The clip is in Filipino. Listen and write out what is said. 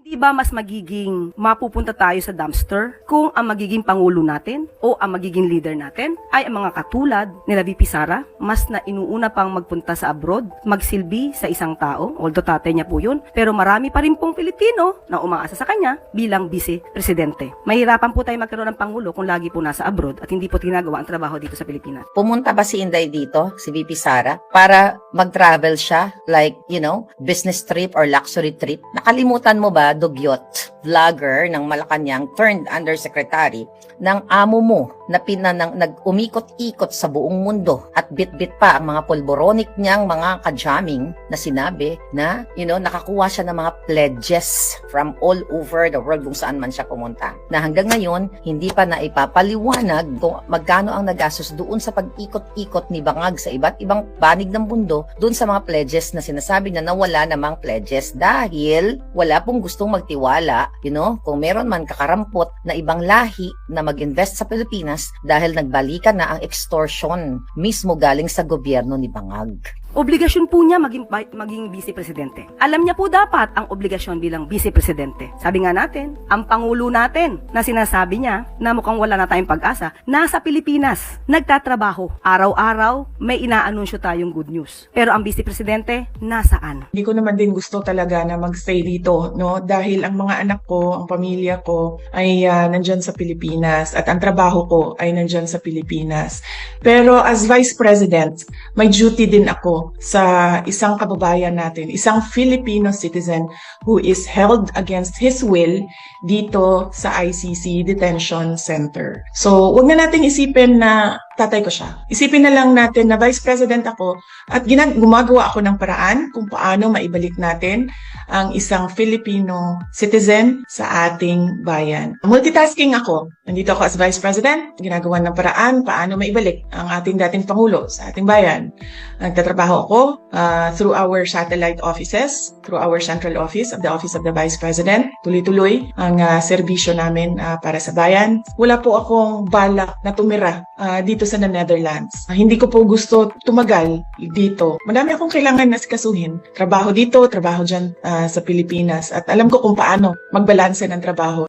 Diba mas magiging mapupunta tayo sa dumpster kung ang magiging pangulo natin o ang magiging leader natin ay ang mga katulad nila VP Sara, mas na inuuna pang magpunta sa abroad, magsilbi sa isang tao, although tatay niya po yun, pero marami pa rin pong Pilipino na umaasa sa kanya bilang vice presidente. Mahirapan po tayo magkaroon ng pangulo kung lagi po nasa abroad at hindi po ginagawa ang trabaho dito sa Pilipinas. Pumunta ba si Inday dito, si VP Sara, para mag-travel siya, like, business trip or luxury trip? Nakalimutan mo ba, Dugyot, vlogger ng Malacanang, turned undersecretary ng amo mo na nag-umikot-ikot sa buong mundo at bit-bit pa ang mga polboronic niyang mga kajaming na sinabi na, nakakuha siya ng mga pledges from all over the world kung saan man siya pumunta. Na hanggang ngayon, hindi pa na ipapaliwanag kung magkano ang nagastos doon sa pag-ikot-ikot ni Bangag sa iba't ibang banig ng mundo doon sa mga pledges na sinasabi na nawala namang pledges dahil wala pong gustong magtiwala, kung meron man kakarampot na ibang lahi na mag-invest sa Pilipinas dahil nagbalikan na ang extortion mismo galing sa gobyerno ni Bangag. Obligasyon po niya maging vice presidente. Alam niya po dapat ang obligasyon bilang vice presidente. Sabi nga natin, ang pangulo natin na sinasabi niya na mukhang wala na tayong pag-asa, nasa Pilipinas, nagtatrabaho. Araw-araw, may inaanunsyo tayong good news. Pero ang vice presidente, nasaan? Hindi ko naman din gusto talaga na magstay dito, no? Dahil ang mga anak ko, ang pamilya ko ay nandyan sa Pilipinas at ang trabaho ko ay nandyan sa Pilipinas. Pero as Vice President, may duty din ako sa isang kababayan natin, isang Filipino citizen who is held against his will dito sa ICC Detention Center. So, wag na nating isipin na tatay ko siya. Isipin na lang natin na Vice President ako at gumagawa ako ng paraan kung paano maibalik natin ang isang Filipino citizen sa ating bayan. Multitasking ako. Nandito ako as Vice President, ginagawa ng paraan paano maibalik ang ating dating Pangulo sa ating bayan. Nagtatrabaho ako through our satellite offices, through our central office of the Office of the Vice President. Tuloy-tuloy ang serbisyo namin para sa bayan. Wala po akong balak na tumira dito sa Netherlands. Hindi ko po gusto tumagal dito. Madami akong kailangan na sikasuhin. Trabaho dito, trabaho dyan sa Pilipinas. At alam ko kung paano magbalanse ng trabaho.